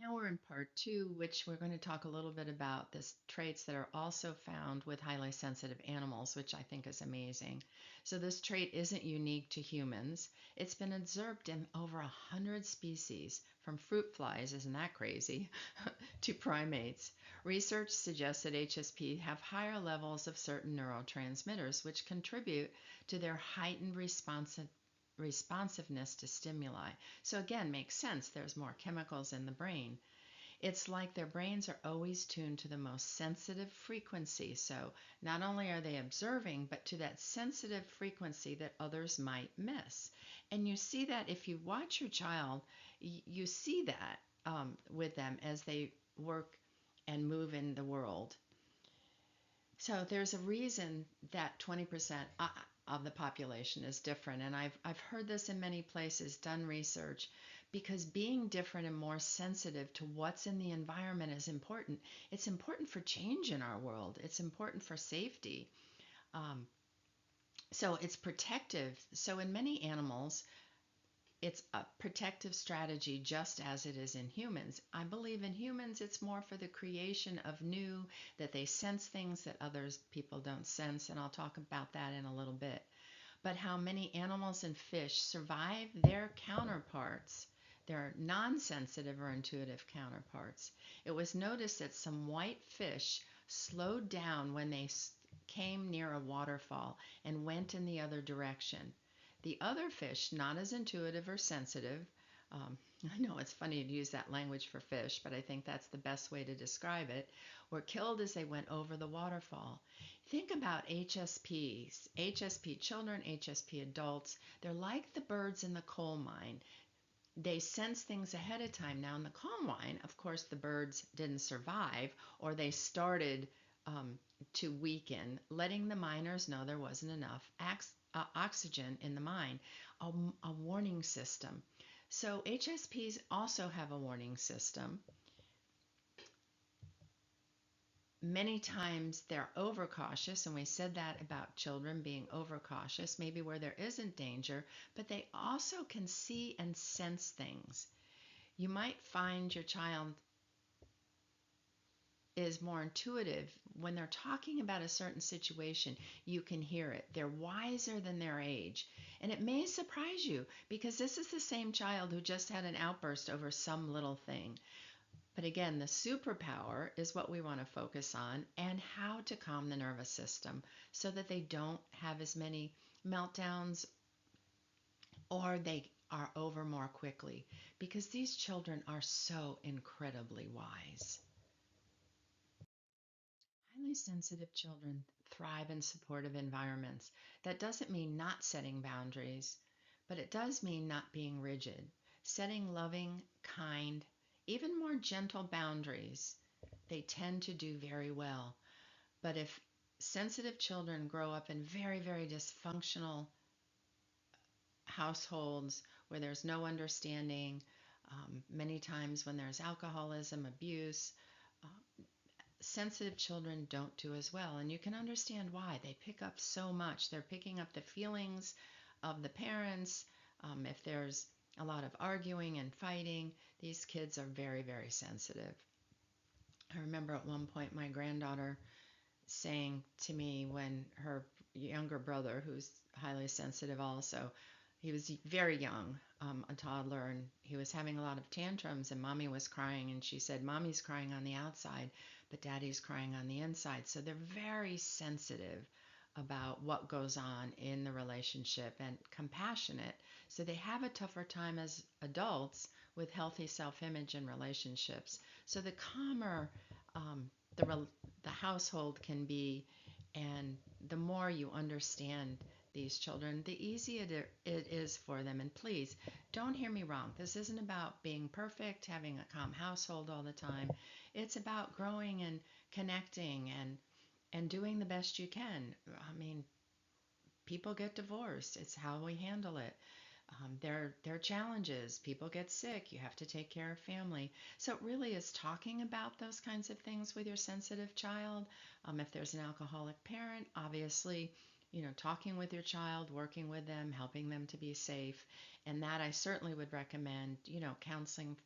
Now we're in part two, which we're going to talk a little bit about this traits that are also found with highly sensitive animals, which I think is amazing. So this trait isn't unique to humans. It's been observed in over 100 species, from fruit flies, isn't that crazy, to primates. Research suggests that HSP have higher levels of certain neurotransmitters, which contribute to their heightened responsiveness to stimuli. So again, makes sense. There's more chemicals in the brain. It's like their brains are always tuned to the most sensitive frequency. So not only are they observing, but to that sensitive frequency that others might miss. And you see that if you watch your child, you see that with them as they work and move in the world. So there's a reason that 20% of the population is different. And I've heard this in many places, done research, because being different and more sensitive to what's in the environment is important. It's important for change in our world. It's important for safety. Um, so it's protective. So in many animals, it's a protective strategy just as it is in humans. I believe in humans it's more for the creation of new, that they sense things that others people don't sense, and I'll talk about that in a little bit. But how many animals and fish survive their counterparts, their non-sensitive or intuitive counterparts. It was noticed that some white fish slowed down when they came near a waterfall and went in the other direction. The other fish, not as intuitive or sensitive, um, I know it's funny to use that language for fish, but I think that's the best way to describe it, were killed as they went over the waterfall. Think about HSPs, HSP children, HSP adults. They're like the birds in the coal mine. They sense things ahead of time. Now, in the coal mine, of course, the birds didn't survive, or they started to weaken, letting the miners know there wasn't enough oxygen in the mine, a warning system. So HSPs also have a warning system. Many times they're overcautious, and we said that about children being overcautious, maybe where there isn't danger, but they also can see and sense things. You might find your child is more intuitive when they're talking about a certain situation. You can hear it. They're wiser than their age. And it may surprise you because this is the same child who just had an outburst over some little thing. But again, the superpower is what we want to focus on, and how to calm the nervous system so that they don't have as many meltdowns, or they are over more quickly, because these children are so incredibly wise. Highly sensitive children thrive in supportive environments. That doesn't mean not setting boundaries, but it does mean not being rigid, setting loving, kind, even more gentle boundaries. They tend to do very well. But if sensitive children grow up in very, very dysfunctional households where there's no understanding, many times when there's alcoholism, abuse, uh, sensitive children don't do as well. And you can understand why. They pick up so much. They're picking up the feelings of the parents. If there's a lot of arguing and fighting, these kids are very, very sensitive. I remember at one point my granddaughter saying to me when her younger brother, who's highly sensitive also, he was very young, a toddler, and he was having a lot of tantrums, and mommy was crying, and she said, Mommy's crying on the outside, but daddy's crying on the inside. So they're very sensitive about what goes on in the relationship and compassionate. So they have a tougher time as adults with healthy self-image and relationships. So the calmer the the household can be, and the more you understand these children, the easier it is for them. And please don't hear me wrong. This isn't about being perfect, having a calm household all the time. It's about growing and connecting and doing the best you can. I mean, people get divorced. It's how we handle it. There are challenges. People get sick. You have to take care of family. So it really is talking about those kinds of things with your sensitive child. If there's an alcoholic parent, obviously, talking with your child, working with them, helping them to be safe. And that I certainly would recommend, counseling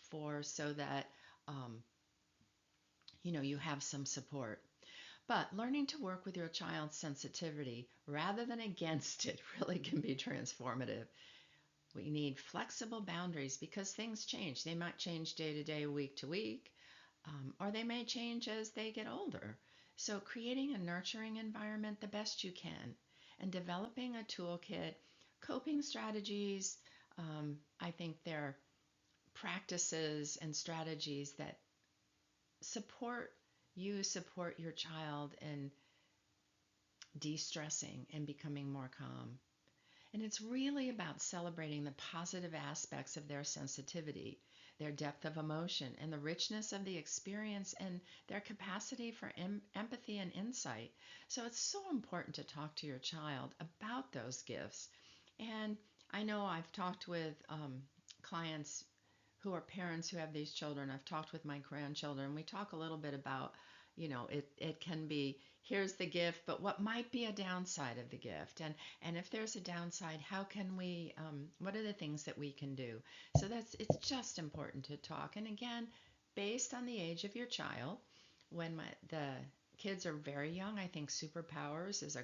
for so that um, you have some support. But learning to work with your child's sensitivity rather than against it really can be transformative. We need flexible boundaries because things change. They might change day to day, week to week, or they may change as they get older. So, creating a nurturing environment the best you can and developing a toolkit, coping strategies. I think they're practices and strategies that support support your child in de stressing and becoming more calm. And it's really about celebrating the positive aspects of their sensitivity, their depth of emotion, and the richness of the experience and their capacity for empathy and insight. So it's so important to talk to your child about those gifts. And I know I've talked with clients who are parents who have these children. I've talked with my grandchildren. We talk a little bit about, it can be here's the gift, but what might be a downside of the gift? And if there's a downside, how can we, what are the things that we can do? So it's just important to talk. And again, based on the age of your child, when the kids are very young, I think superpowers is a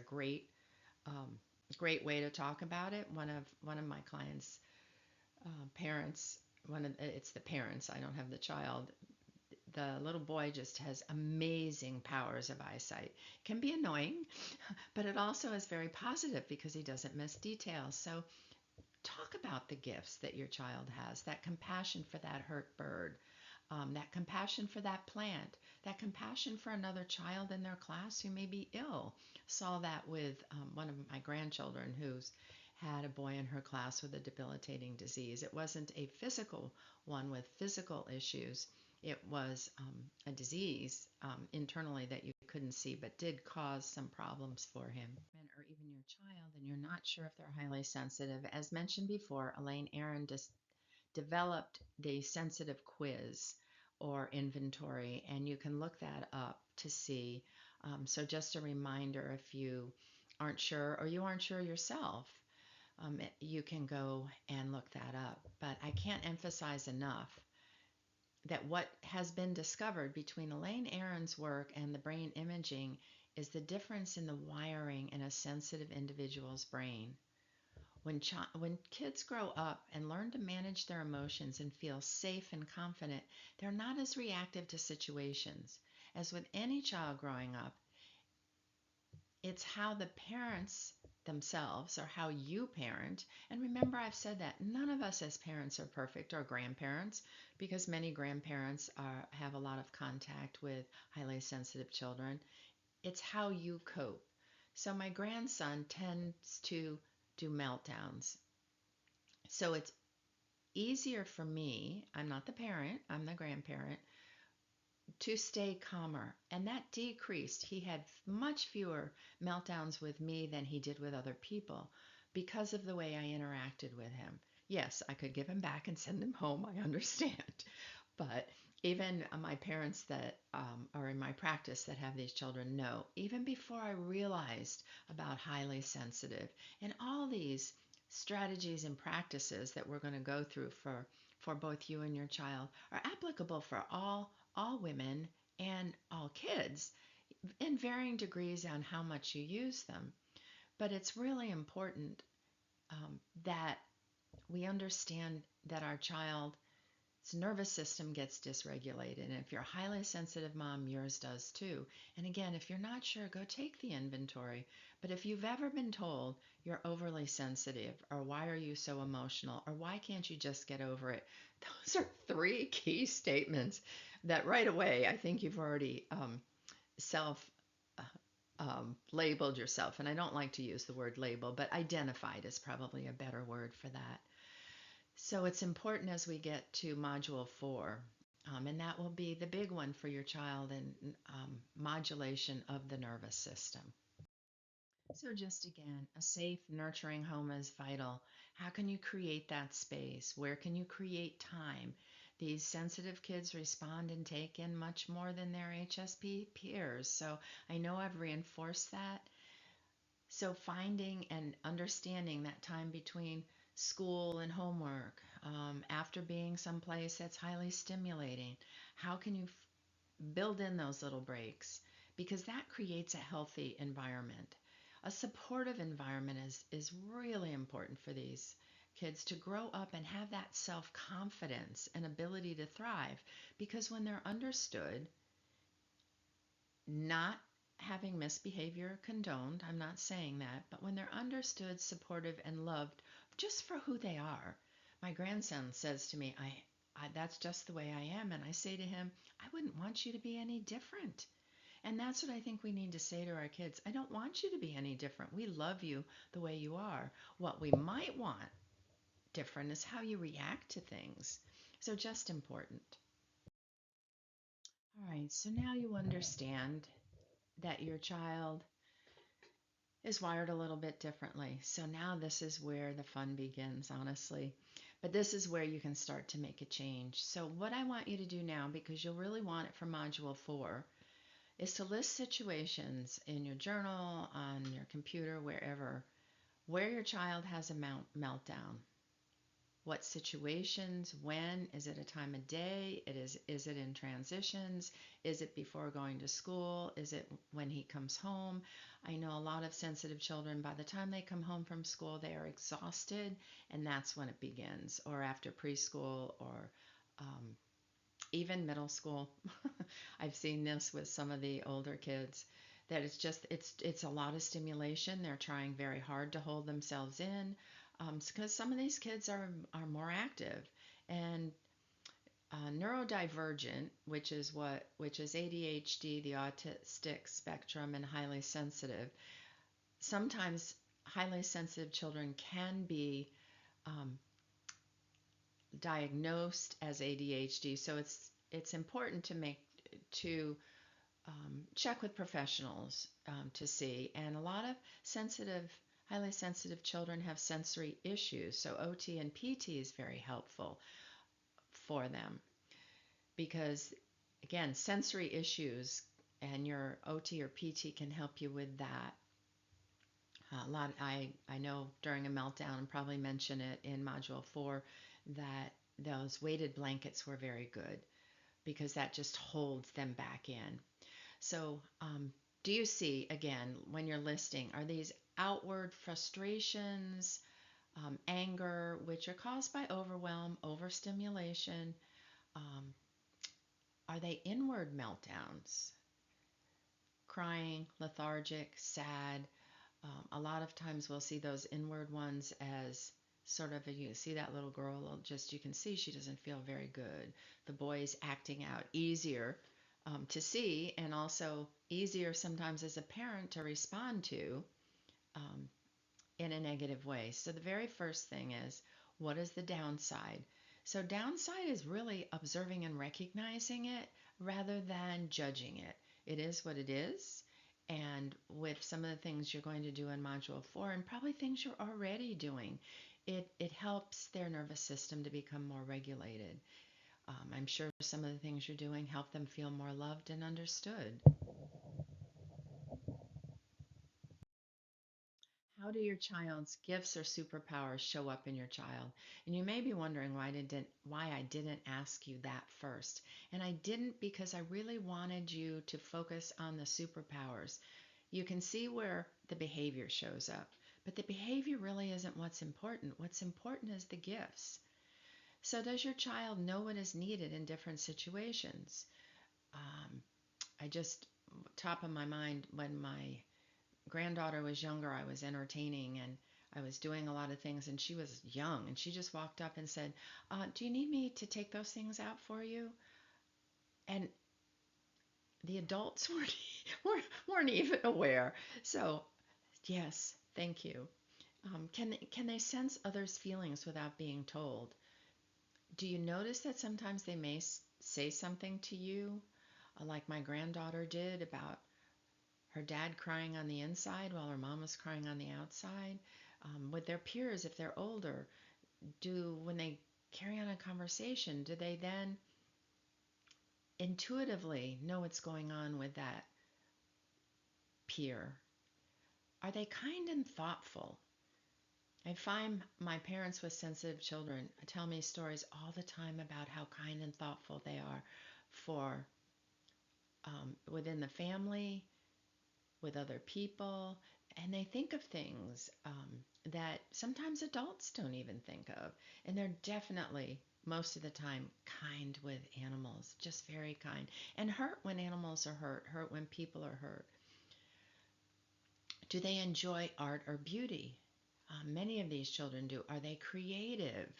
um, great way to talk about it. One of my clients' parents, it's the parents. I don't have the child. The little boy just has amazing powers of eyesight. It can be annoying, but it also is very positive because he doesn't miss details. So talk about the gifts that your child has, that compassion for that hurt bird, that compassion for that plant, that compassion for another child in their class who may be ill. Saw that with one of my grandchildren who's had a boy in her class with a debilitating disease. It wasn't a physical one with physical issues. It was a disease internally that you couldn't see, but did cause some problems for him. Or even your child, and you're not sure if they're highly sensitive. As mentioned before, Elaine Aron just developed the sensitive quiz or inventory, and you can look that up to see. So, just a reminder if you aren't sure or you aren't sure yourself, you can go and look that up. But I can't emphasize enough that what has been discovered between Elaine Aron's work and the brain imaging is the difference in the wiring in a sensitive individual's brain. When kids grow up and learn to manage their emotions and feel safe and confident, they're not as reactive to situations. As with any child growing up, it's how the parents themselves or how you parent. And remember, I've said that none of us as parents are perfect or grandparents because many grandparents have a lot of contact with highly sensitive children. It's how you cope. So my grandson tends to do meltdowns. So it's easier for me, I'm not the parent, I'm the grandparent, to stay calmer. And that decreased. He had much fewer meltdowns with me than he did with other people because of the way I interacted with him. Yes, I could give him back and send him home, I understand. But even my parents that are in my practice that have these children know, even before I realized about highly sensitive and all these strategies and practices that we're going to go through for both you and your child are applicable for all women and all kids in varying degrees on how much you use them. But it's really important that we understand that our child's nervous system gets dysregulated. And if you're a highly sensitive mom, yours does too. And again, if you're not sure, go take the inventory. But if you've ever been told you're overly sensitive, or why are you so emotional, or why can't you just get over it, those are three key statements that right away I think you've already self labeled yourself. And I don't like to use the word label, but identified is probably a better word for that. So it's important as we get to Module 4, and that will be the big one for your child in modulation of the nervous system. So just again, a safe, nurturing home is vital. How can you create that space? Where can you create time? These sensitive kids respond and take in much more than their HSP peers. So I know I've reinforced that. So finding and understanding that time between school and homework, after being someplace that's highly stimulating. How can you build in those little breaks? Because that creates a healthy environment. A supportive environment is really important for these kids to grow up and have that self confidence and ability to thrive. Because when they're understood, not having misbehavior condoned, I'm not saying that, but when they're understood, supportive, and loved just for who they are. My grandson says to me, that's just the way I am. And I say to him, I wouldn't want you to be any different. And that's what I think we need to say to our kids. I don't want you to be any different. We love you the way you are. What we might want different is how you react to things. So, just important. All right, so now you understand that your child is wired a little bit differently. So now this is where the fun begins, honestly. But this is where you can start to make a change. So, what I want you to do now, because you'll really want it for Module 4, is to list situations in your journal, on your computer, wherever, where your child has a meltdown. What situations, when, is it a time of day, is it in transitions, is it before going to school, is it when he comes home? I know a lot of sensitive children, by the time they come home from school, they are exhausted, and that's when it begins, or after preschool, or um, even middle school. I've seen this with some of the older kids, that it's a lot of stimulation. They're trying very hard to hold themselves in, because some of these kids are more active. And neurodivergent, which is ADHD, the autistic spectrum, and highly sensitive. Sometimes highly sensitive children can be um, diagnosed as ADHD, so it's important to check with professionals to see. And a lot of sensitive, highly sensitive children have sensory issues, so OT and PT is very helpful for them because, again, sensory issues and your OT or PT can help you with that. A lot. I know during a meltdown, and probably mention it in Module 4, that those weighted blankets were very good because that just holds them back in. So, do you see, again, when you're listing, are these outward frustrations, anger, which are caused by overwhelm, overstimulation? Um, are they inward meltdowns, crying, lethargic, sad? A lot of times we'll see those inward ones as sort of, you see that little girl, just you can see she doesn't feel very good. The boy's acting out, easier to see, and also easier sometimes as a parent to respond to um, in a negative way. So the very first thing is, what is the downside? So downside is really observing and recognizing it rather than judging it. It is what it is. And with some of the things you're going to do in Module 4, and probably things you're already doing, it helps their nervous system to become more regulated. I'm sure some of the things you're doing help them feel more loved and understood. How do your child's gifts or superpowers show up in your child? And you may be wondering why I didn't ask you that first. And I didn't because I really wanted you to focus on the superpowers. You can see where the behavior shows up, but the behavior really isn't what's important. What's important is the gifts. So does your child know what is needed in different situations? Um, I just, top of my mind, when my granddaughter was younger, I was entertaining and I was doing a lot of things, and she was young, and she just walked up and said, "Do you need me to take those things out for you?" And the adults weren't even aware. So, yes, thank you. Can they sense others' feelings without being told? Do you notice that sometimes they may say something to you, like my granddaughter did about her dad crying on the inside while her mom was crying on the outside? With their peers, if they're older, when they carry on a conversation, do they then intuitively know what's going on with that peer? Are they kind and thoughtful? I find my parents with sensitive children tell me stories all the time about how kind and thoughtful they are for within the family, with other people, and they think of things that sometimes adults don't even think of. And they're definitely, most of the time, kind with animals, just very kind, and hurt when animals are hurt, hurt when people are hurt. Do they enjoy art or beauty? Many of these children do. Are they creative?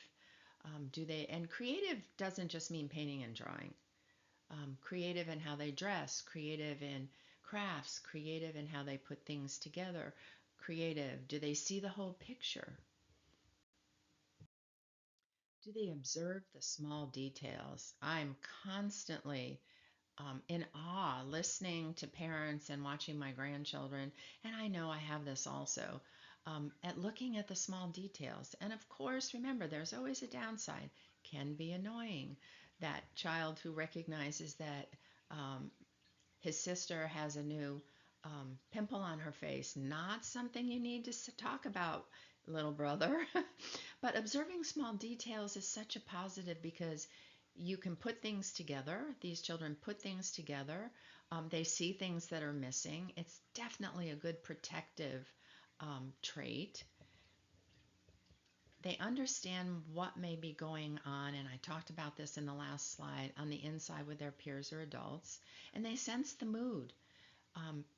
Do they? And creative doesn't just mean painting and drawing. Creative in how they dress, creative in crafts, creative in how they put things together, creative. Do they see the whole picture? Do they observe the small details? I'm constantly in awe listening to parents and watching my grandchildren, and I know I have this also, at looking at the small details. And of course, remember, there's always a downside. Can be annoying. That child who recognizes that um, his sister has a new pimple on her face. Not something you need to talk about, little brother. But observing small details is such a positive because you can put things together. These children put things together. They see things that are missing. It's definitely a good protective trait. They understand what may be going on, and I talked about this in the last slide, on the inside with their peers or adults, and they sense the mood.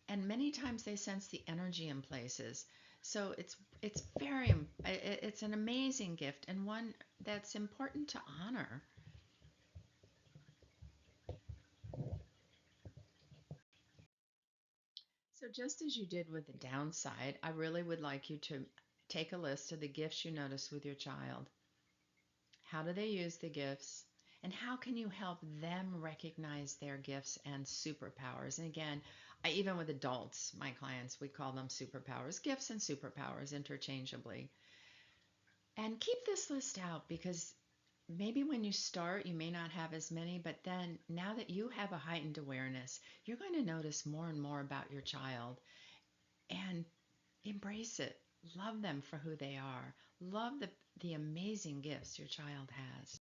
And many times they sense the energy in places. So it's very it's an amazing gift and one that's important to honor. So just as you did with the downside, I really would like you to take a list of the gifts you notice with your child. How do they use the gifts? And how can you help them recognize their gifts and superpowers? And again, even with adults, my clients, we call them superpowers, gifts and superpowers interchangeably. And keep this list out because maybe when you start, you may not have as many, but then now that you have a heightened awareness, you're going to notice more and more about your child and embrace it. Love them for who they are. Love the amazing gifts your child has.